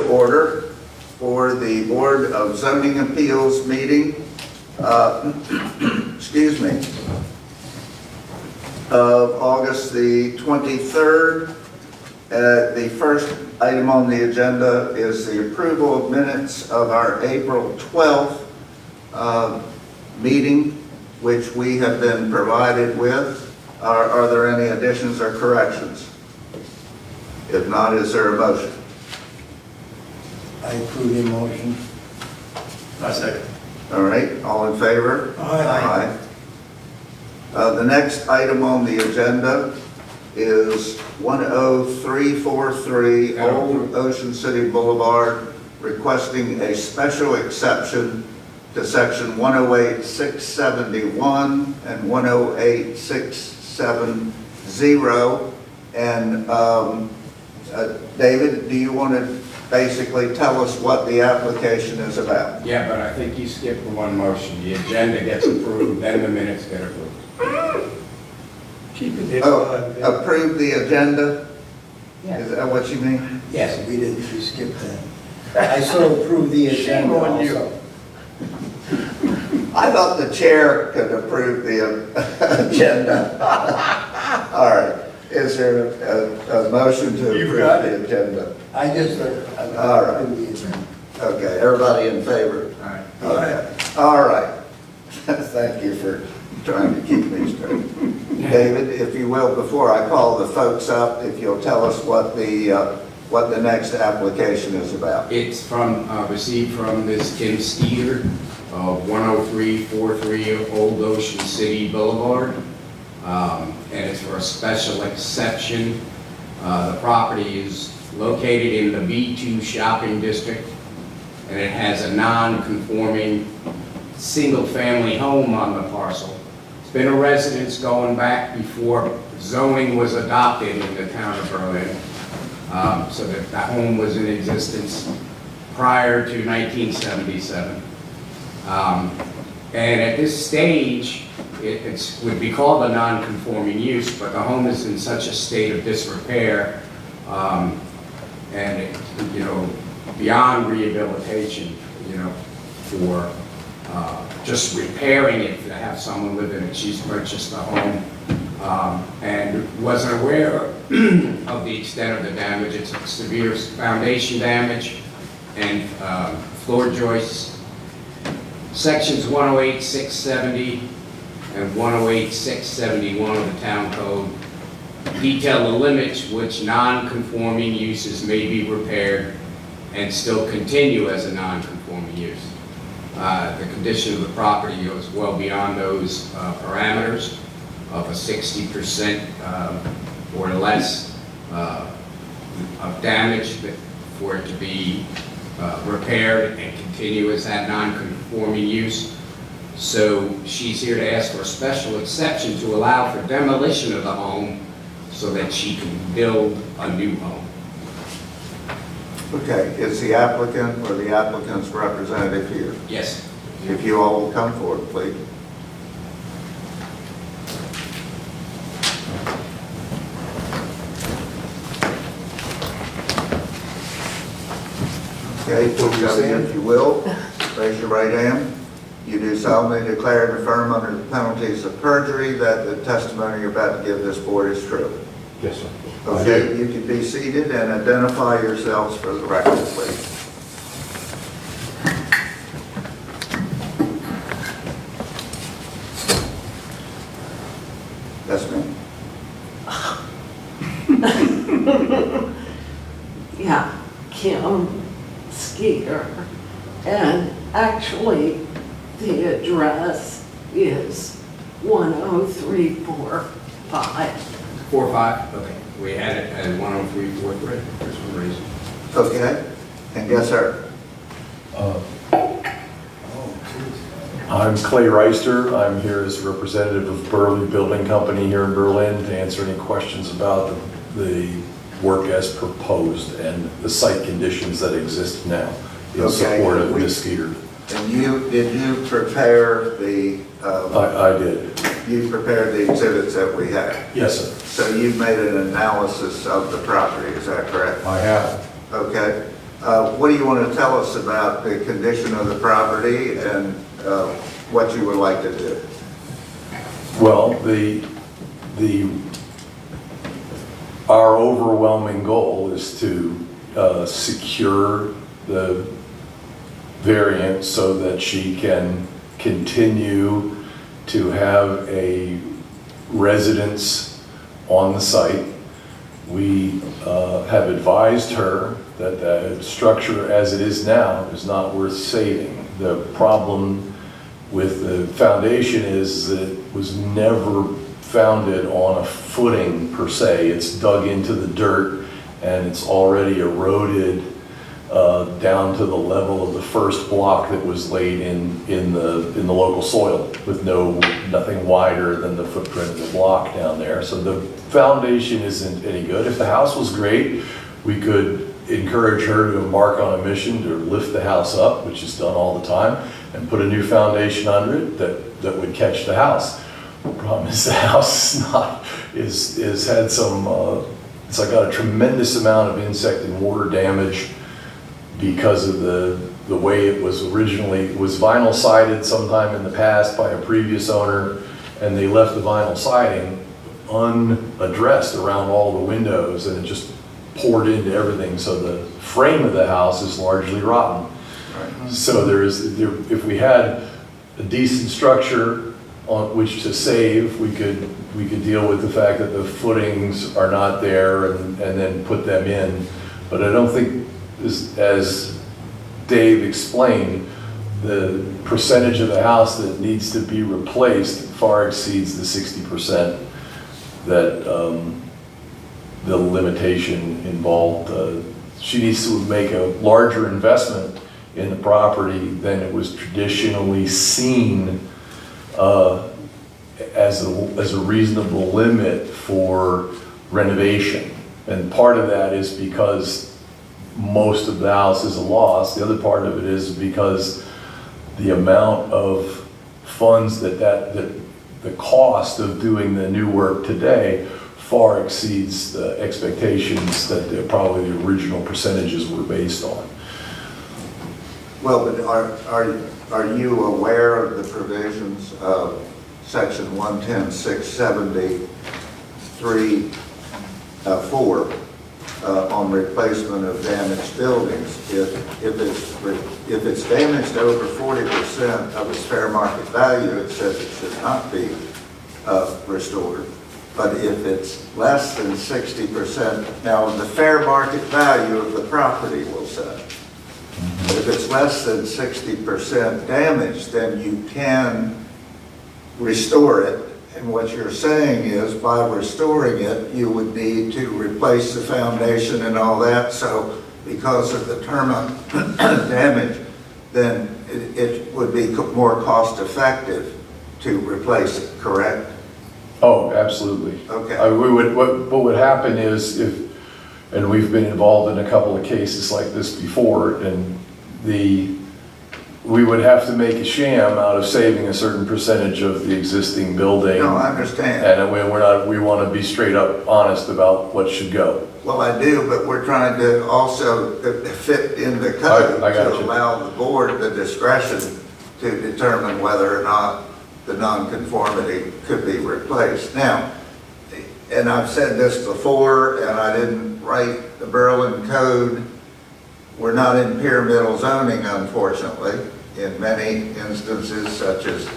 order for the Board of Zoning Appeals meeting, excuse me, of August the 23rd. The first item on the agenda is the approval of minutes of our April 12th meeting, which we have been provided with. Are there any additions or corrections? If not, is there a motion? I approve the motion. I second. All right, all in favor? Aye. The next item on the agenda is 10343 Old Ocean City Boulevard, requesting a special exception to section 108-671 and 108-670. And David, do you want to basically tell us what the application is about? Yeah, but I think you skipped one motion. The agenda gets approved, then the minutes get approved. Keep it. Approve the agenda? Yes. Is that what you mean? Yes. We didn't, we skipped that. I so approve the agenda also. I thought the chair could approve the agenda. All right, is there a motion to approve the agenda? I just, All right. approve the agenda. Okay, everybody in favor? All right. Okay, all right. Thank you for trying to keep me straight. David, if you will, before I call the folks up, if you'll tell us what the next application is about. It's received from Ms. Kim Skeeter of 10343 Old Ocean City Boulevard. And it's for a special exception. The property is located in the B2 shopping district, and it has a non-conforming single-family home on the parcel. It's been a residence going back before zoning was adopted in the town of Berlin, so that the home was in existence prior to 1977. And at this stage, it would be called a non-conforming use, but the home is in such a state of disrepair, and it, beyond rehabilitation, for just repairing it to have someone live in it. She's purchased the home and wasn't aware of the extent of the damage. It's severe foundation damage and floor joists. Sections 108-670 and 108-671 of the town code detail the limits which non-conforming uses may be repaired and still continue as a non-conforming use. The condition of the property goes well beyond those parameters of a 60% or less of damage for it to be repaired and continue as that non-conforming use. So she's here to ask for a special exception to allow for demolition of the home so that she can build a new home. Okay, is the applicant or the applicant's representative here? Yes. If you all will come forward, please. Okay, please come in if you will. Raise your right hand. You do solemnly declare and affirm under the penalties of perjury that the testimony you're about to give this board is true. Yes, sir. Okay, you can be seated and identify yourselves for the record, please. Yes, ma'am. Yeah, Kim Skeeter. And actually, the address is 10345. 4-5? Okay. We had it at 10343 for some reason. Okay, and yes, sir. I'm Clay Reister. I'm here as a representative of Burley Building Company here in Berlin to answer any questions about the work as proposed and the site conditions that exist now in support of Ms. Skeeter. And did you prepare the... I did. You prepared the exhibits that we had? Yes, sir. So you've made an analysis of the property, is that correct? I have. Okay. What do you want to tell us about the condition of the property and what you would like to do? Well, our overwhelming goal is to secure the variance so that she can continue to have a residence on the site. We have advised her that the structure as it is now is not worth saving. The problem with the foundation is that it was never founded on a footing per se. It's dug into the dirt and it's already eroded down to the level of the first block that was laid in the local soil with nothing wider than the footprint of the block down there. So the foundation isn't any good. If the house was great, we could encourage her to embark on a mission to lift the house up, which is done all the time, and put a new foundation under it that would catch the house. The problem is the house is had some, it's got a tremendous amount of insect and water damage because of the way it was originally. It was vinyl sided sometime in the past by a previous owner, and they left the vinyl siding unaddressed around all the windows, and it just poured into everything. So the frame of the house is largely rotten. So if we had a decent structure on which to save, we could deal with the fact that the footings are not there and then put them in. But I don't think, as Dave explained, the percentage of the house that needs to be replaced far exceeds the 60% that the limitation involved. She needs to make a larger investment in the property than it was traditionally seen as a reasonable limit for renovation. And part of that is because most of the house is a loss. The other part of it is because the amount of funds that the cost of doing the new work today far exceeds the expectations that probably the original percentages were based on. Well, but are you aware of the provisions of section 110-673-4 on replacement of damaged buildings? If it's damaged over 40% of its fair market value, it says it should not be restored. But if it's less than 60%, now the fair market value of the property will say. If it's less than 60% damage, then you can restore it. And what you're saying is, by restoring it, you would need to replace the foundation and all that. So because of the termite damage, then it would be more cost effective to replace it, correct? Oh, absolutely. Okay. What would happen is and we've been involved in a couple of cases like this before, and we would have to make a sham out of saving a certain percentage of the existing building. No, I understand. And we want to be straight up honest about what should go. Well, I do, but we're trying to also fit in the code I got to you. allow the board the discretion to determine whether or not the nonconformity could be replaced. Now, and I've said this before, and I didn't write the Berlin Code. We're not in pyramidal zoning, unfortunately, in many instances, such as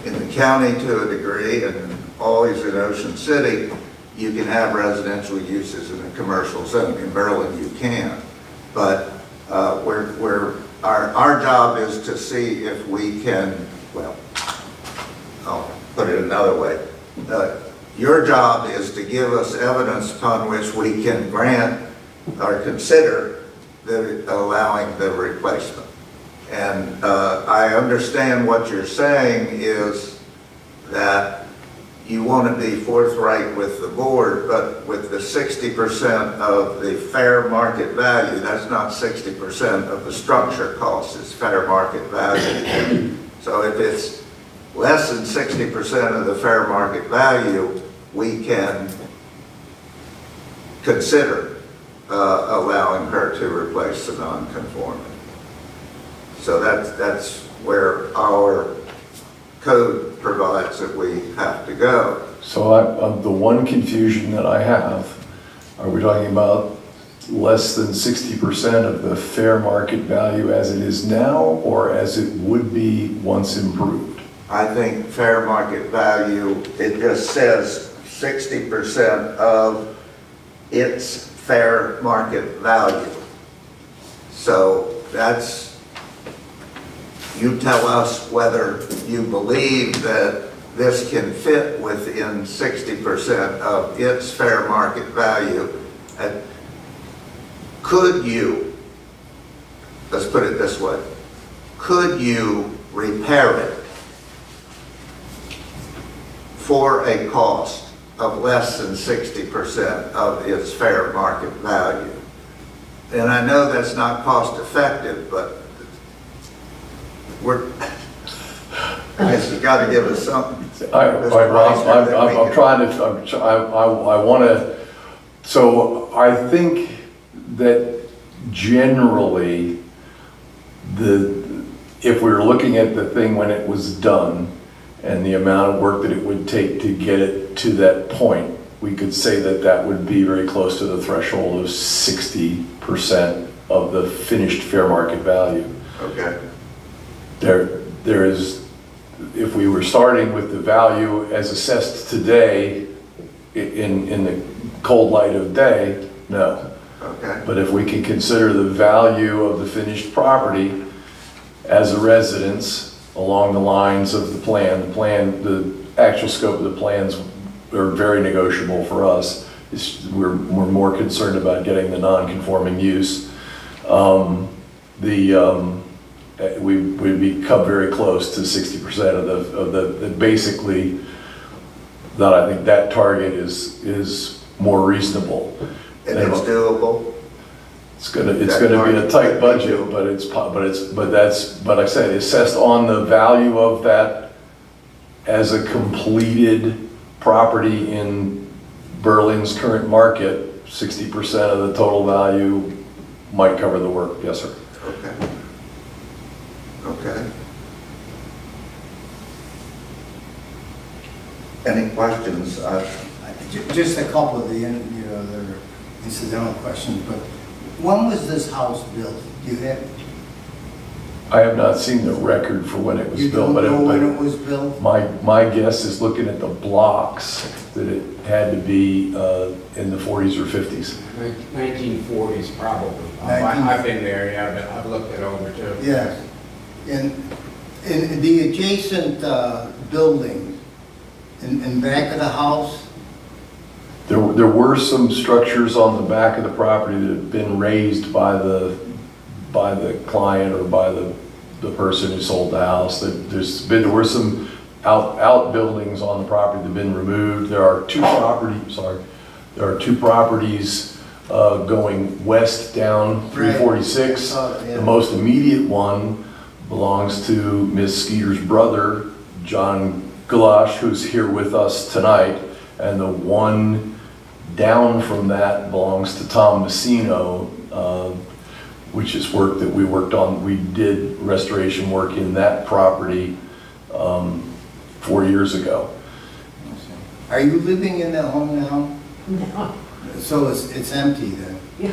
in the county to a degree, and always in Ocean City, you can have residential uses in a commercial zone. In Berlin, you can. But our job is to see if we can, well, I'll put it another way. Your job is to give us evidence upon which we can grant or consider allowing the replacement. And I understand what you're saying is that you want to be forthright with the board, but with the 60% of the fair market value, that's not 60% of the structure cost, it's fair market value. So if it's less than 60% of the fair market value, we can consider allowing her to replace the non-conforming. So that's where our code provides that we have to go. So the one confusion that I have, are we talking about less than 60% of the fair market value as it is now, or as it would be once improved? I think fair market value, it just says 60% of its fair market value. So that's, you tell us whether you believe that this can fit within 60% of its fair market value. And could you, let's put it this way, could you repair it for a cost of less than 60% of its fair market value? And I know that's not cost effective, but guys, you got to give us something. I want to, so I think that generally, if we were looking at the thing when it was done and the amount of work that it would take to get it to that point, we could say that that would be very close to the threshold of 60% of the finished fair market value. Okay. There is, if we were starting with the value as assessed today, in the cold light of day, no. Okay. But if we can consider the value of the finished property as a residence along the lines of the plan, the actual scope of the plans are very negotiable for us. We're more concerned about getting the non-conforming use. We'd become very close to 60% of the basically, that I think that target is more reasonable. And it's doable? It's gonna be a tight budget, but I said, assessed on the value of that as a completed property in Berlin's current market, 60% of the total value might cover the work, yes, sir. Okay. Okay. Any questions? Just a couple of the, the incidental questions, but when was this house built? Do you have? I have not seen the record for when it was You built, don't but know when it was built? my guess is looking at the blocks that it had to be in the 40s or 50s. 1940s probably. 19 I've been there, yeah, but I've looked it over too. Yes. And in the adjacent buildings, in back of the house, There were some structures on the back of the property that had been raised by the client or by the person who sold the house. There were some outbuildings on the property that have been removed. There are two properties going west down 346. Right. The most immediate one belongs to Ms. Skeeter's brother, John Gulash, who's here with us tonight, and the one down from that belongs to Tom Messino, which is work that we worked on. We did restoration work in that property 4 years ago. are you living in that home now? No, So it's empty then? yeah,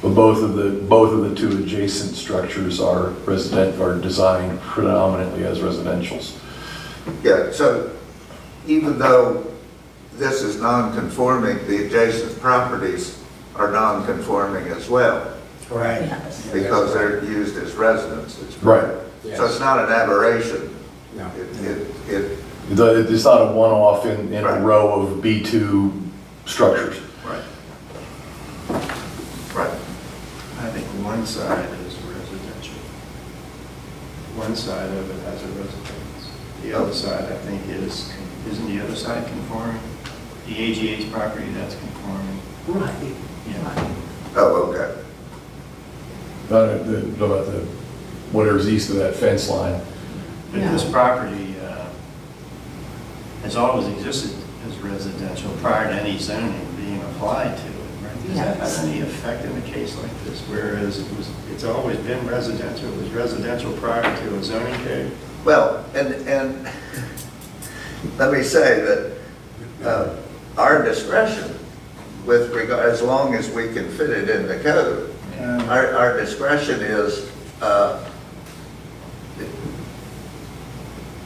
But both of the two adjacent structures are designed predominantly as residentials. Yeah, so even though this is non-conforming, the adjacent properties are non-conforming as well, Right. yes. because they're used as residences. Right. So it's not an aberration. No. It's not a one-off in a Right. row of B2 structures. Right. Right. I think one side is residential. One side of it has a residence. The other side, I think, isn't the other side conforming? The AGH property, that's conforming. Right, Yeah. right. Oh, okay. About whatever's east of that fence line. But Yeah. this property, has always existed as residential prior to any zoning being applied to it, right? Does that Yes. have any effect in a case like this, whereas it's always been residential, it was residential prior to a zoning code? Well, and let me say that our discretion with regard, as long as we can fit it in the code, our discretion is,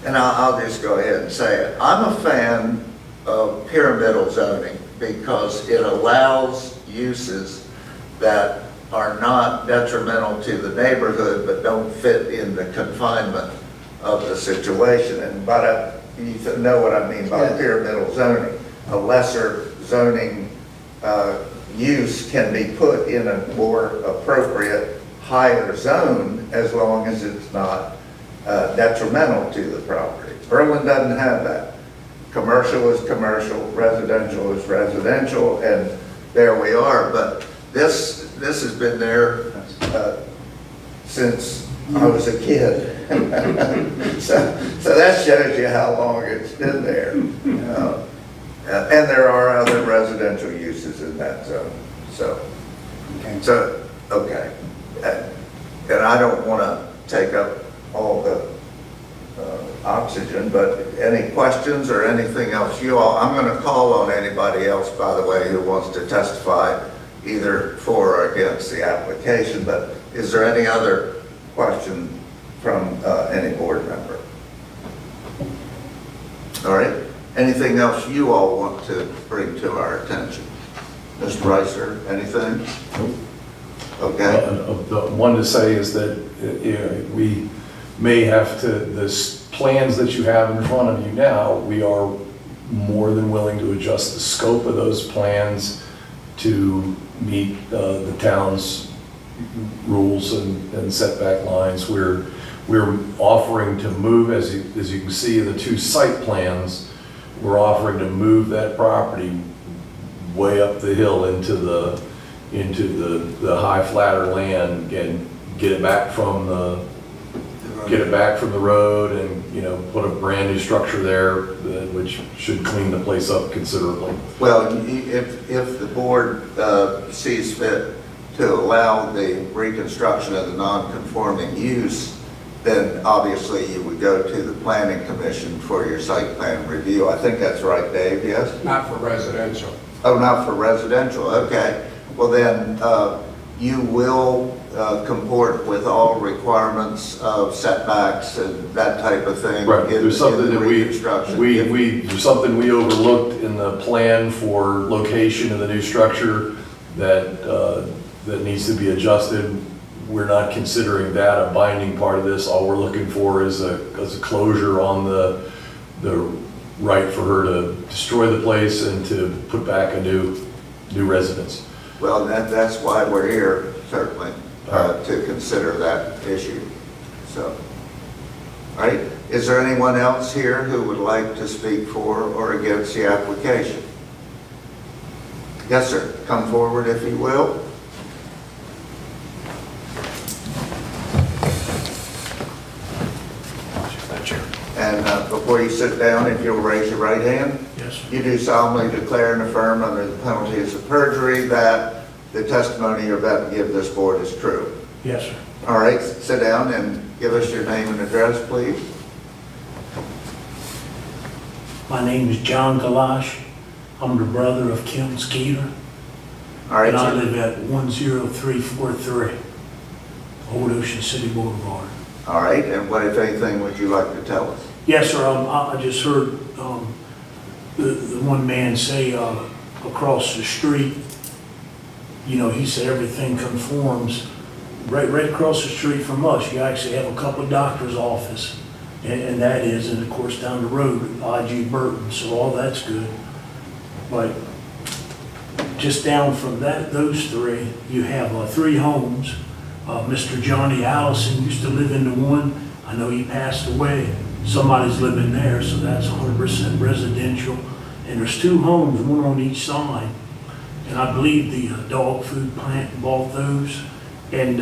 and I'll just go ahead and say it. I'm a fan of pyramidal zoning because it allows uses that are not detrimental to the neighborhood but don't fit in the confinement of the situation. And you know what I mean by Yes. pyramidal zoning. A lesser zoning use can be put in a more appropriate higher zone as long as it's not detrimental to the property. Berlin doesn't have that. Commercial is commercial, residential is residential, and there we are. But this has been there since I was a kid. So that shows you how long it's been there. And there are other residential uses in that zone. So, okay. And I don't want to take up all the oxygen, but any questions or anything else you all, I'm going to call on anybody else, by the way, who wants to testify either for or against the application, but is there any other question from any board member? All right. Anything else you all want to bring to our attention? Mr. Reiser, anything? Okay. The one to say is that we may have to, the plans that you have in front of you now, we are more than willing to adjust the scope of those plans to meet the town's rules and setback lines. We're offering to move, as you can see in the two site plans, we're offering to move that property way up the hill into the high flatter land and get it back from the road and, put a brand new structure there, which should clean the place up considerably. Well, if the board sees fit to allow the reconstruction of the non-conforming use, then obviously you would go to the planning commission for your site plan review. I think that's right, Dave, yes? Not for residential. Oh, not for residential, okay. Well then, you will comport with all requirements of setbacks and that type of thing. Right, there's something that reconstruction. there's something we overlooked in the plan for location of the new structure that needs to be adjusted. We're not considering that a binding part of this. All we're looking for is a closure on the right for her to destroy the place and to put back a new residence. Well, that's why we're here, certainly, to consider that issue. So, all right. Is there anyone else here who would like to speak for or against the application? Yes, sir. Come forward if you will. And before you sit down, if you'll raise your right hand. Yes. You do solemnly declare and affirm under the penalties of perjury that the testimony you're about to give this board is true. Yes, sir. All right, sit down and give us your name and address, please. My name is John Galash. I'm the brother of Kim Skeeter. All right, And I sir. live at 10343 Old Ocean City Boulevard. All right, and what, if anything, would you like to tell us? Yes, sir. I just heard the one man say across the street, he said everything conforms. Right across the street from us, you actually have a couple of doctor's office, and that is, and of course down the road, I.G. Burton, so all that's good. But just down from those three, you have 3 homes. Mr. Johnny Allison used to live in the one. I know he passed away. Somebody's living there, so that's 100% residential. And there's 2 homes, one on each side. And I believe the dog food plant bought those. And,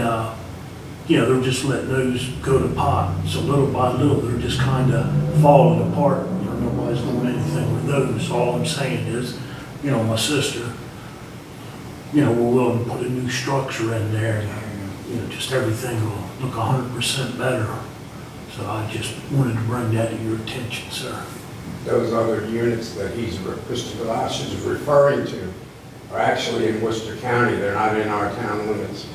they're just letting those go to pot. So little by little, they're just kind of falling apart. They're nobody's doing anything with those. All I'm saying is, you know, my sister, you know, we're willing to put a new structure in there, and, you know, just everything will look 100% better. So I just wanted to bring that to your attention, sir. Those other units that Mr. Galash is referring to are actually in Worcester County. They're not in our town limits.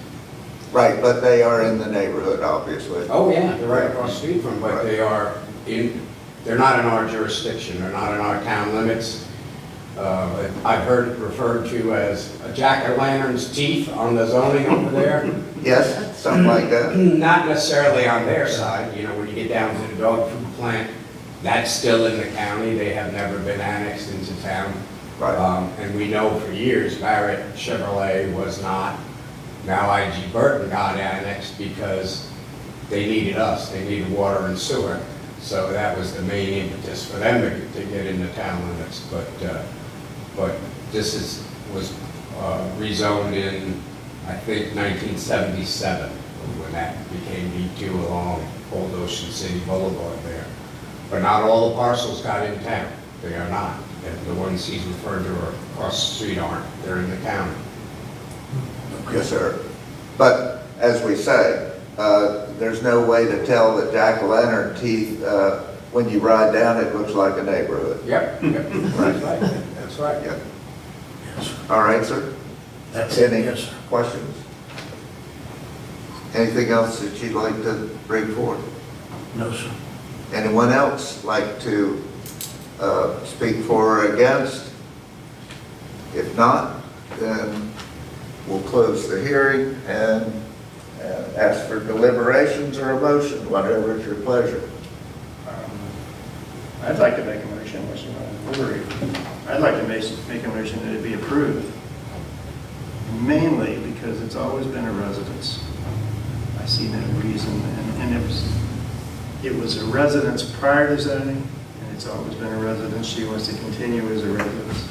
Right, but they are in the neighborhood, obviously. Oh, yeah, they're right across the street from, but they're not in our jurisdiction, they're not in our town limits. I've heard it referred to as a jack-o'-lantern's teeth on the zoning over there. Yes, something like that? Not necessarily on their side, you know, when you get down to the dog food plant, that's still in the county, they have never been annexed into town. Right. And we know for years Barrett Chevrolet was not. Now IG Burton got annexed because they needed us, they needed water and sewer. So that was the main impetus for them to get into town limits. But this was rezoned in, I think, 1977, when that became B2 along Old Ocean City Boulevard there. But not all the parcels got in town, they are not. And the ones he's referred to are across the street aren't, they're in the county. Yes, sir. But as we say, there's no way to tell the jack-o'-lantern teeth, when you ride down, it looks like a neighborhood. Yep, that's right, that's right. Yep. Yes, sir. All right, sir? That's it, Any yes, sir. questions? Anything else that you'd like to bring forward? No, sir. Anyone else like to speak for or against? If not, then we'll close the hearing and ask for deliberations or a motion, whatever is your pleasure. I'd like to make a motion, unless you want to deliberate. I'd like to make a motion that it be approved, mainly because it's always been a residence. I see no reason, and it was a residence prior to zoning, and it's always been a residence. She wants to continue as a residence.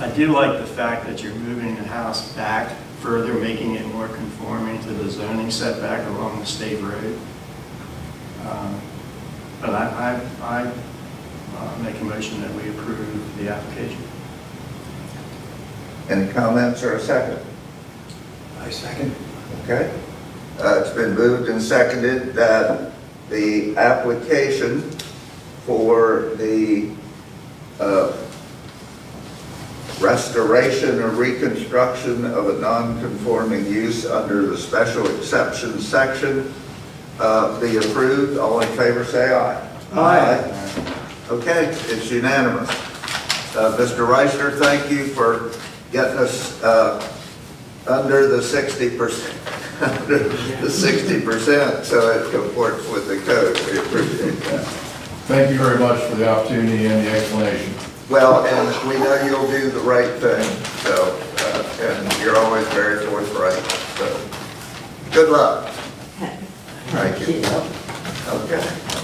I do like the fact that you're moving the house back further, making it more conforming to the zoning setback along the state road. But I make a motion that we approve the application. Any comments or a second? I second. Okay. It's been moved and seconded that the application for the restoration or reconstruction of a non-conforming use under the special exceptions section be approved. All in favor, say aye. Aye. Okay, it's unanimous. Mr. Reisner, thank you for getting us under the 60%, under the 60%, so it comports with the code. We appreciate that. Thank you very much for the opportunity and the explanation. Well, and we know you'll do the right thing, so, and you're always very forthright, so, good luck. Okay. Thank you. Thank you. Okay.